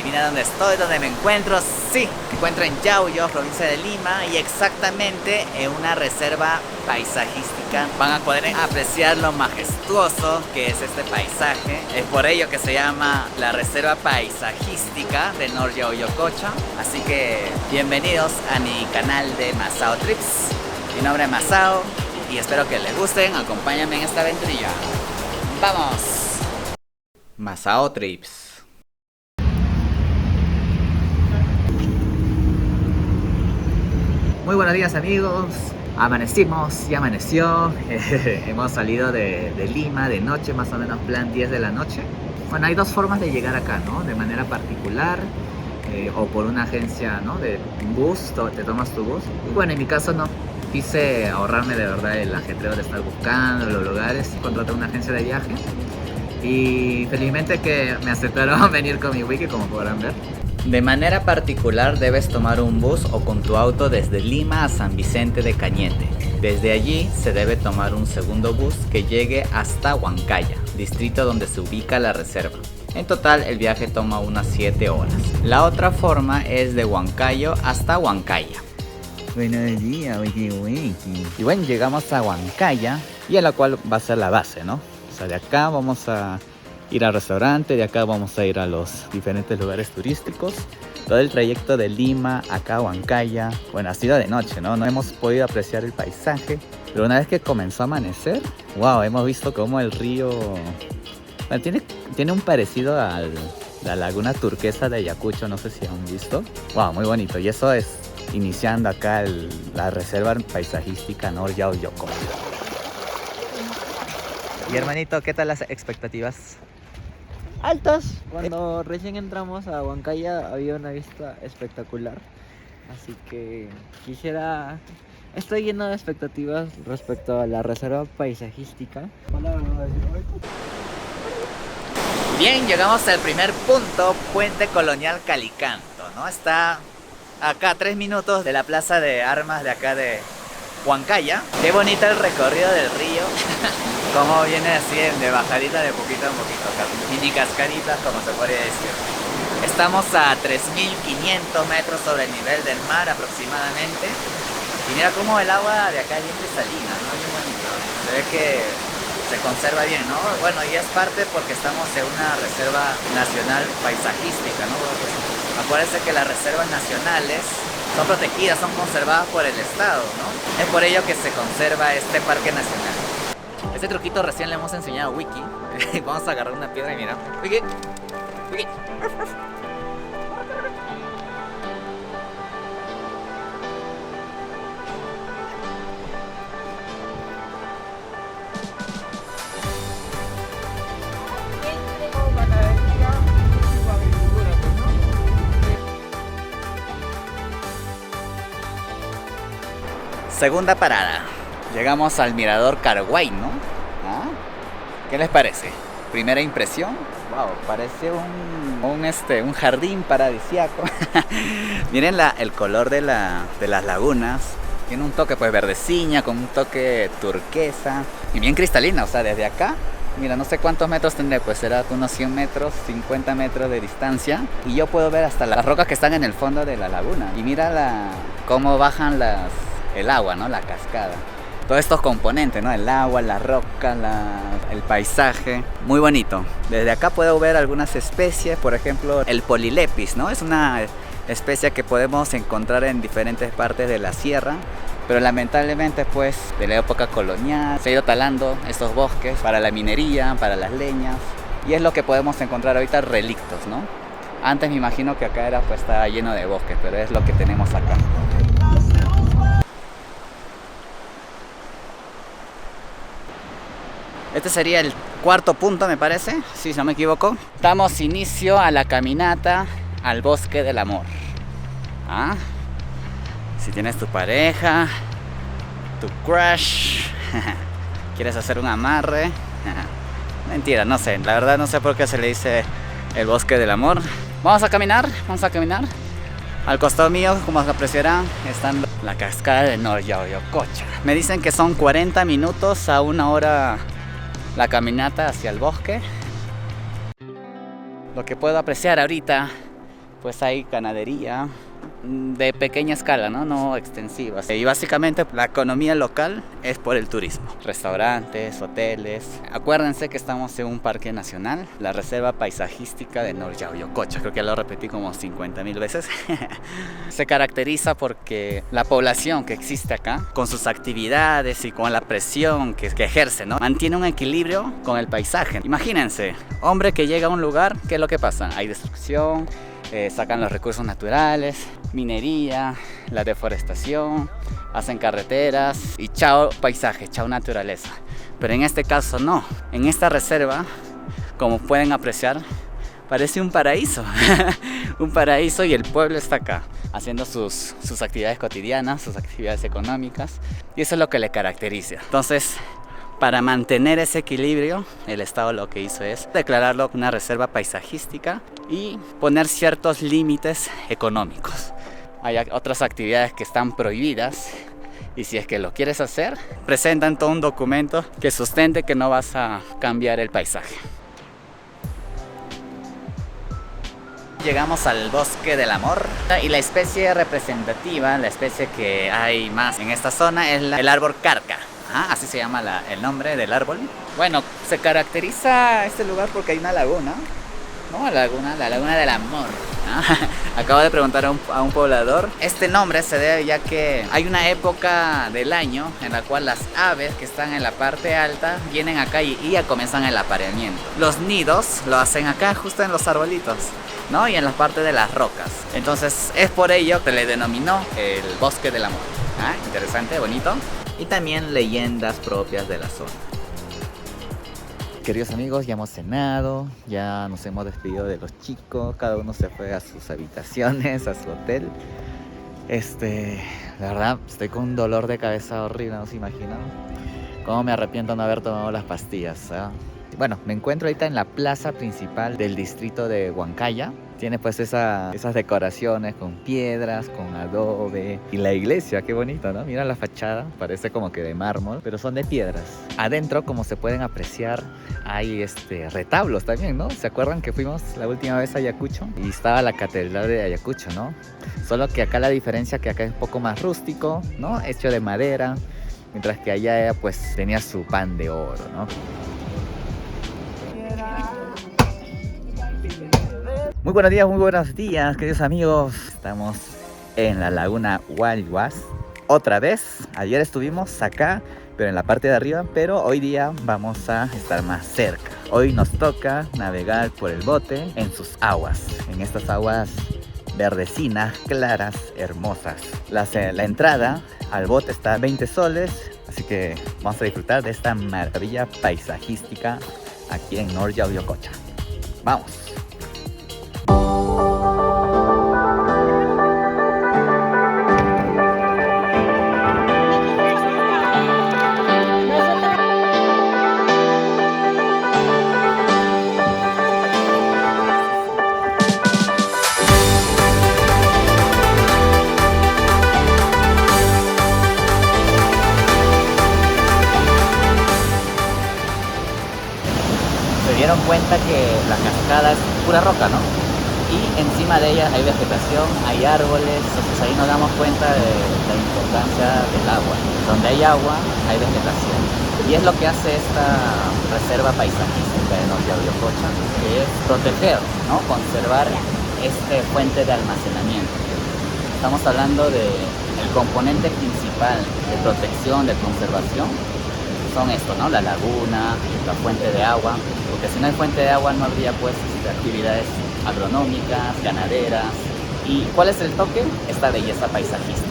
Adivina dónde estoy, dónde me encuentro. Sí, me encuentro en Yauyos, provincia de Lima, y exactamente en una reserva paisajística. Van a poder apreciar lo majestuoso que es este paisaje. Es por ello que se llama la Reserva Paisajística de Nor Yauyos-Cocha. Así que bienvenidos a mi canal de Masao Trips. Mi nombre es Masao y espero que les gusten. Acompáñame en esta aventurilla. ¡Vamos! Masao Trips. Muy buenos días, amigos. Amanecimos, ya amaneció. Hemos salido de Lima de noche, más o menos plan 10 de la noche. Bueno, hay dos formas de llegar acá, ¿no? De manera particular o por una agencia, ¿no? De bus, te tomas tu bus. Y bueno, en mi caso no. Quise ahorrarme de verdad el ajetreo de estar buscando los lugares. Contraté una agencia de viaje. Y felizmente que me aceptaron venir con mi wiki, como podrán ver. De manera particular debes tomar un bus o con tu auto desde Lima a San Vicente de Cañete. Desde allí se debe tomar un segundo bus que llegue hasta Huancaya, distrito donde se ubica la reserva. En total el viaje toma unas 7 horas. La otra forma es de Huancayo hasta Huancaya. Buenos días, wiki. Y bueno, llegamos a Huancaya, y a la cual va a ser la base, ¿no? O sea, de acá vamos a ir al restaurante, de acá vamos a ir a los diferentes lugares turísticos. Todo el trayecto de Lima acá a Huancaya, bueno, ha sido de noche, ¿no? No hemos podido apreciar el paisaje, pero una vez que comenzó a amanecer, wow, hemos visto cómo el río, bueno, tiene un parecido a la laguna turquesa de Ayacucho, no sé si han visto. Wow, muy bonito, y eso es iniciando acá la reserva paisajística Nor Yauyos-Cocha. Y hermanito, ¿qué tal las expectativas? Altas. Cuando recién entramos a Huancaya había una vista espectacular, así que estoy lleno de expectativas respecto a la reserva paisajística. Bien, llegamos al primer punto, Puente Colonial Calicanto, ¿no? Está acá a 3 minutos de la plaza de armas de acá de Huancaya. Qué bonito el recorrido del río. Como viene así de bajadita de poquito a poquito, mini cascaditas, como se podría decir. Estamos a 3.500 metros sobre el nivel del mar aproximadamente. Y mira cómo el agua de acá es bien cristalina, ¿no? Bien bonito. Se ve que se conserva bien, ¿no? Bueno, y es parte porque estamos en una reserva nacional paisajística, ¿no? Pues, acuérdense que las reservas nacionales son protegidas, son conservadas por el Estado, ¿no? Es por ello que se conserva este parque nacional. Este truquito recién le hemos enseñado a Wiki. Vamos a agarrar una piedra y mira. Wiki. Segunda parada. Llegamos al mirador Carguay, ¿no? ¿Ah? ¿Qué les parece? Primera impresión. Wow, parece un jardín paradisíaco. Miren el color de las lagunas. Tiene un toque pues verdeciña con un toque turquesa y bien cristalina. O sea, desde acá, mira, no sé cuántos metros tendré, pues será unos 100 metros, 50 metros de distancia. Y yo puedo ver hasta las rocas que están en el fondo de la laguna. Y mira cómo bajan el agua, ¿no? La cascada. Todos estos componentes, ¿no? El agua, la roca, el paisaje. Muy bonito. Desde acá puedo ver algunas especies, por ejemplo, el Polylepis, ¿no? Es una especie que podemos encontrar en diferentes partes de la sierra, pero lamentablemente, pues, de la época colonial se ha ido talando estos bosques para la minería, para las leñas, y es lo que podemos encontrar ahorita, relictos, ¿no? Antes me imagino que acá pues, estaba lleno de bosques, pero es lo que tenemos acá. Este sería el cuarto punto, me parece, si no me equivoco. Damos inicio a la caminata al bosque del amor. ¿Ah? Si tienes tu pareja, tu crush, quieres hacer un amarre. Mentira, no sé, la verdad no sé por qué se le dice el bosque del amor. Vamos a caminar. Al costado mío, como apreciarán, están la cascada de Nor Yauyos-Cocha. Me dicen que son 40 minutos a 1 hora la caminata hacia el bosque. Lo que puedo apreciar ahorita pues hay ganadería de pequeña escala, no extensiva. Y básicamente la economía local es por el turismo. Restaurantes, hoteles. Acuérdense que estamos en un parque nacional, la Reserva Paisajística de Nor Yauyos-Cocha. Creo que ya lo repetí como 50.000 veces. Se caracteriza porque la población que existe acá, con sus actividades y con la presión que ejerce, ¿no? Mantiene un equilibrio con el paisaje. Imagínense, hombre que llega a un lugar, ¿qué es lo que pasa? Hay destrucción, sacan los recursos naturales, minería, la deforestación, hacen carreteras y chao paisaje, chao naturaleza. Pero en este caso no, en esta reserva, como pueden apreciar, parece un paraíso. Un paraíso, y el pueblo está acá haciendo sus actividades cotidianas, sus actividades económicas, y eso es lo que le caracteriza. Entonces, para mantener ese equilibrio, el Estado lo que hizo es declararlo una reserva paisajística y poner ciertos límites económicos. Hay otras actividades que están prohibidas, y si es que lo quieres hacer, presentan todo un documento que sustente que no vas a cambiar el paisaje. Llegamos al Bosque del Amor, y la especie representativa, la especie que hay más en esta zona, es el árbol carca. Así se llama el nombre del árbol. Bueno, se caracteriza este lugar porque hay una laguna, ¿no? La laguna del amor. Acabo de preguntar a un poblador. Este nombre se debe ya que hay una época del año en la cual las aves que están en la parte alta vienen acá y ya comienzan el apareamiento. Los nidos lo hacen acá, justo en los arbolitos, ¿no? Y en la parte de las rocas. Entonces es por ello que le denominó el Bosque del Amor. Interesante, bonito. Y también leyendas propias de la zona. Queridos amigos, ya hemos cenado, ya nos hemos despedido de los chicos, cada uno se fue a sus habitaciones, a su hotel. La verdad, estoy con un dolor de cabeza horrible, no se imaginan cómo me arrepiento de no haber tomado las pastillas, ¿eh? Bueno, me encuentro ahorita en la plaza principal del distrito de Huancaya. Tiene pues esas decoraciones con piedras, con adobe. Y la iglesia, qué bonito, ¿no? Mira la fachada, parece como que de mármol, pero son de piedras. Adentro, como se pueden apreciar, hay retablos también, ¿no? ¿Se acuerdan que fuimos la última vez a Ayacucho? Y estaba la catedral de Ayacucho, ¿no? Solo que acá la diferencia que acá es un poco más rústico, ¿no? Hecho de madera, mientras que allá pues tenía su pan de oro, ¿no? Muy buenos días, queridos amigos. Estamos en la laguna Huayhuas. Otra vez, ayer estuvimos acá, pero en la parte de arriba, pero hoy día vamos a estar más cerca. Hoy nos toca navegar por el bote en sus aguas, en estas aguas verdecinas, claras, hermosas. La entrada al bote está a 20 soles, así que vamos a disfrutar de esta maravilla paisajística aquí en Nor Yauyos-Cocha. ¡Vamos! Se dieron cuenta que la cascada es pura roca, ¿no? Y encima de ella hay vegetación, hay árboles, entonces ahí nos damos cuenta de la importancia del agua. Donde hay agua, hay vegetación. Y es lo que hace esta reserva paisajística de Nor Yauyos-Cocha, que es proteger, ¿no? Conservar este fuente de almacenamiento. Estamos hablando del componente principal de protección, de conservación. Son esto, ¿no? La laguna, la fuente de agua, porque si no hay fuente de agua no habría pues actividades agronómicas, ganaderas. ¿Y cuál es el toque? Esta belleza paisajística.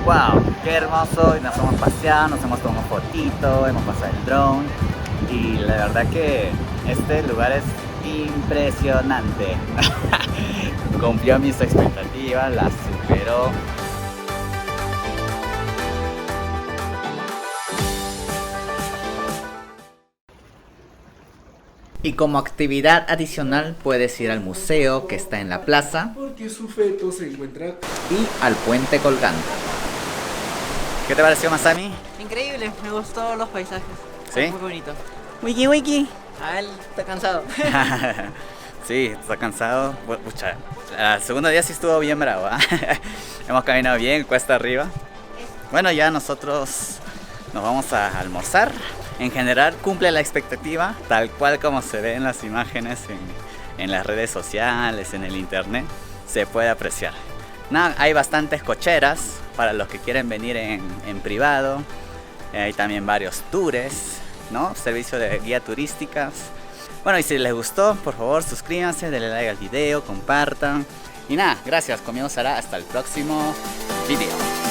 ¡Wow! ¡Qué hermoso! Y nos hemos paseado, nos hemos tomado fotitos, hemos pasado el dron. Y la verdad que este lugar es impresionante. Cumplió mis expectativas, las superó. Y como actividad adicional puedes ir al museo que está en la plaza Porque su feto se encuentra. y al puente colgante. ¿Qué te pareció, Masami? Increíble, me gustó los paisajes. ¿Sí? Muy bonito. Wiki wiki. A él está cansado. Sí, está cansado. Pucha, el segundo día sí estuvo bien bravo. ¿Ah? Hemos caminado bien, cuesta arriba. Bueno, ya nosotros nos vamos a almorzar. En general cumple la expectativa, tal cual como se ve en las imágenes en las redes sociales, en el internet, se puede apreciar. Nada, hay bastantes cocheras para los que quieren venir en privado. Hay también varios tours, ¿no? Servicio de guía turísticas. Bueno, y si les gustó, por favor suscríbanse, denle like al video, compartan. Y nada, gracias, conmigo será hasta el próximo video.